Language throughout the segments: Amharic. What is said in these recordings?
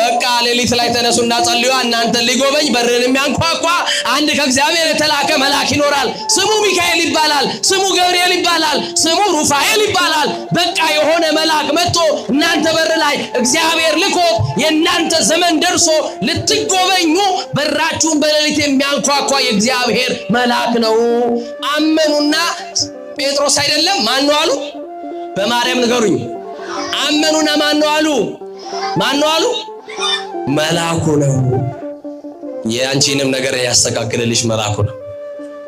በቃ ሌሊት ላይ ተነሱና ጸልዩ እናንተ ሊጎበኝ በርን የሚያንኳኳ አንድ ከእግዚአብሔር የተላከ መልአክ ይኖራል ስሙ ሚካኤል ይባላል ስሙ ገብርኤል ይባላል ስሙ ሩፋኤል ይባላል በቃ የሆነ መልአክ መጥቶ እናንተ በር ላይ እግዚአብሔር ልኮ የእናንተ ዘመን ደርሶ ልትጎበኙ በራችሁን በሌሊት የሚያንኳኳ የእግዚአብሔር መልአክ ነው አመኑና ጴጥሮስ አይደለም ማን ነው አሉ በማርያም ንገሩኝ አመኑና ማን ነው አሉ መልአኩ ነው የአንቺንም ነገር ያስተካክልልሽ መልአኩ ነው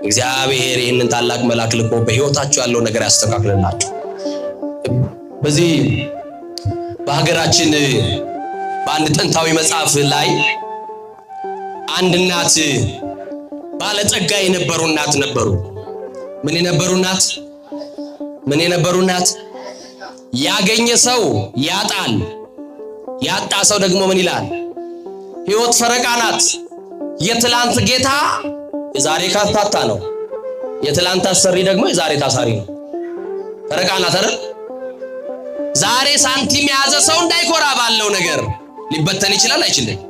እግዚአብሔር ይህንን ታላቅ መልአክ ልኮ በህይወታችሁ ያለው ነገር ያስተካክልላችሁ በዚህ በሀገራችን በአንድ ጥንታዊ መጽሐፍ ላይ አንድ እናት ባለጸጋ የነበሩ እናት ነበሩ ምን የነበሩ እናት ያገኘ ሰው ያጣል ያጣ ሰው ደግሞ ምን ይላል ህይወት ፈረቃ ናት የትላንት ጌታ የዛሬ ካታታ ነው የትላንት አሰሪ ደግሞ የዛሬ ታሳሪ ነው ፈረቃ ናት አይደል ዛሬ ሳንቲም ያዘ ሰው እንዳይኮራ ባለው ነገር ሊበተን ይችላል አይችልም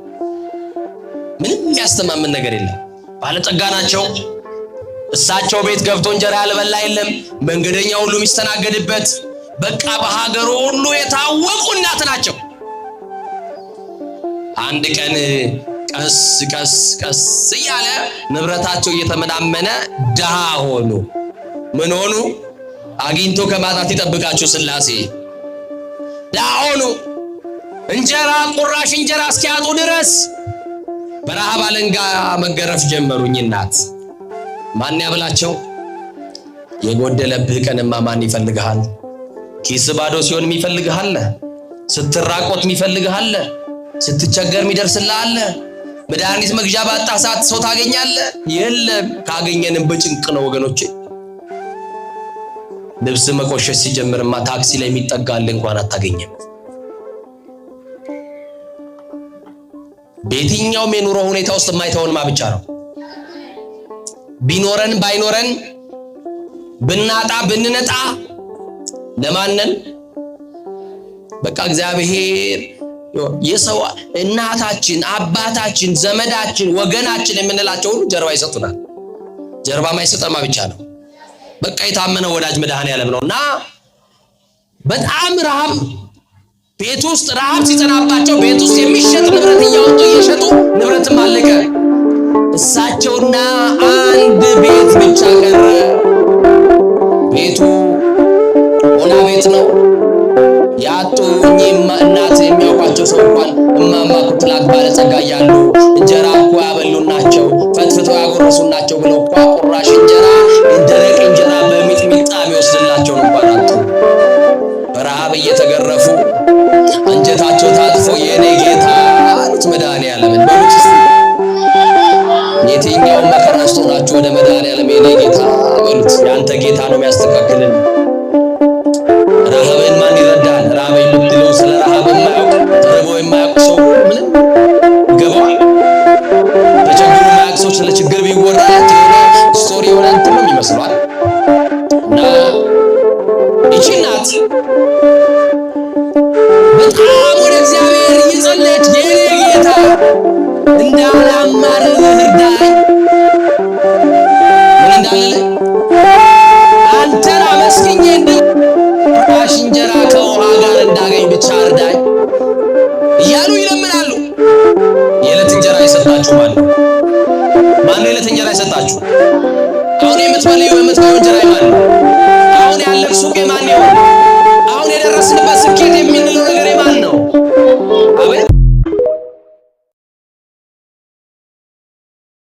ምንም የሚያስተማምን ነገር የለም ባለጸጋ ናቸው እሳቸው ቤት ገብቶ እንጀራ ያልበላ የለም መንገደኛ ሁሉ የሚስተናገድበት በቃ በሀገሩ ሁሉ የታወቁ እናት ናቸው አንድ ቀን ቀስ እያለ ንብረታቸው እየተመናመነ ድሃ ሆኑ ምን ሆኑ አግኝቶ ከማጣት ይጠብቃቸው ስላሴ ድሃ ሆኑ እንጀራ ቁራሽ እንጀራ እስኪያጡ ድረስ በረሃብ አለንጋ መገረፍ ጀመሩኝ እናት ማን ያብላቸው የጎደለብህ ቀንማ ማን ይፈልግሃል ኪስ ባዶ ሲሆን የሚፈልግሃል ስትራቆት የሚፈልግሃል ስትቸገር የሚደርስልሃል መድኃኒት መግዣ ባጣ ሰዓት ሰው ታገኛለህ የለም ካገኘንም በጭንቅ ነው ወገኖቼ ልብስ መቆሸሽ ሲጀምርማ ታክሲ ላይ የሚጠጋል እንኳን አታገኝም በየትኛውም የኑሮ ሁኔታ ውስጥ የማይተውንማ ብቻ ነው ቢኖረን ባይኖረን ብናጣ ብንነጣ ለማንን በቃ እግዚአብሔር የሰው እናታችን አባታችን ዘመዳችን ወገናችን የምንላቸው ሁሉ ጀርባ ይሰጡናል ጀርባ ማይሰጠማ ብቻ ነው በቃ የታመነው ወዳጅ መድኃኔዓለም ነውና በጣም ረሃብ ቤት ውስጥ ረሃብ ሲጸናባቸው ቤት ውስጥ የሚሸጥ ንብረት እያወጡ እየሸጡ ንብረትም አለቀ እሳቸውና አንድ ቤት ብቻ ቀረ ቤቱ ሆና ቤት ነው ያጡ እናት የሚያውቋቸው ሰው እንኳን እማማ ኩትላክ ባለጸጋ ያሉ እንጀራ እኮ ያበሉናቸው ፈትፍተው ያጎረሱናቸው ብለው ቁራሽ እንጀራ ደረቅ እንጀራ በሚጥሚጣ የሚወስድላቸው እንኳን አጡ በረሃብ እየተገረፉ አንጀታቸው ታጥፎ የኔ ጌታ አሉት መድኃኔዓለምን በሉት የትኛው መከራ አስቶናችሁ ወደ መድኃኔዓለም የኔ ጌታ በሉት ያንተ ጌታ ነው የሚያስተካክልን ረሃብን ማን ይረዳል ረሃብ የምትለው ስለ ረሃብ የማያውቅ ተርቦ የማያውቅ ሰው ምንም ገባው ተቸግሮ የማያውቅ ሰው ስለ ችግር ቢወራለት ስቶሪ የሆነ እንትን ነው የሚመስለው እና ይቺ ናት በጣም ወደ እግዚአብሔር እየጸለየች የኔ ጌታ እንዳላማርህ እርዳኝ ምን እንዳለ አንተን አመስግኜ ቁራሽ እንጀራ ከውሃ ጋር እንዳገኝ ብቻ እርዳኝ እያሉ ይለምናሉ የዕለት እንጀራ ይሰጣችሁ ማነው የዕለት እንጀራ ይሰጣችሁ አሁን የምትበላው እንጀራ ማነው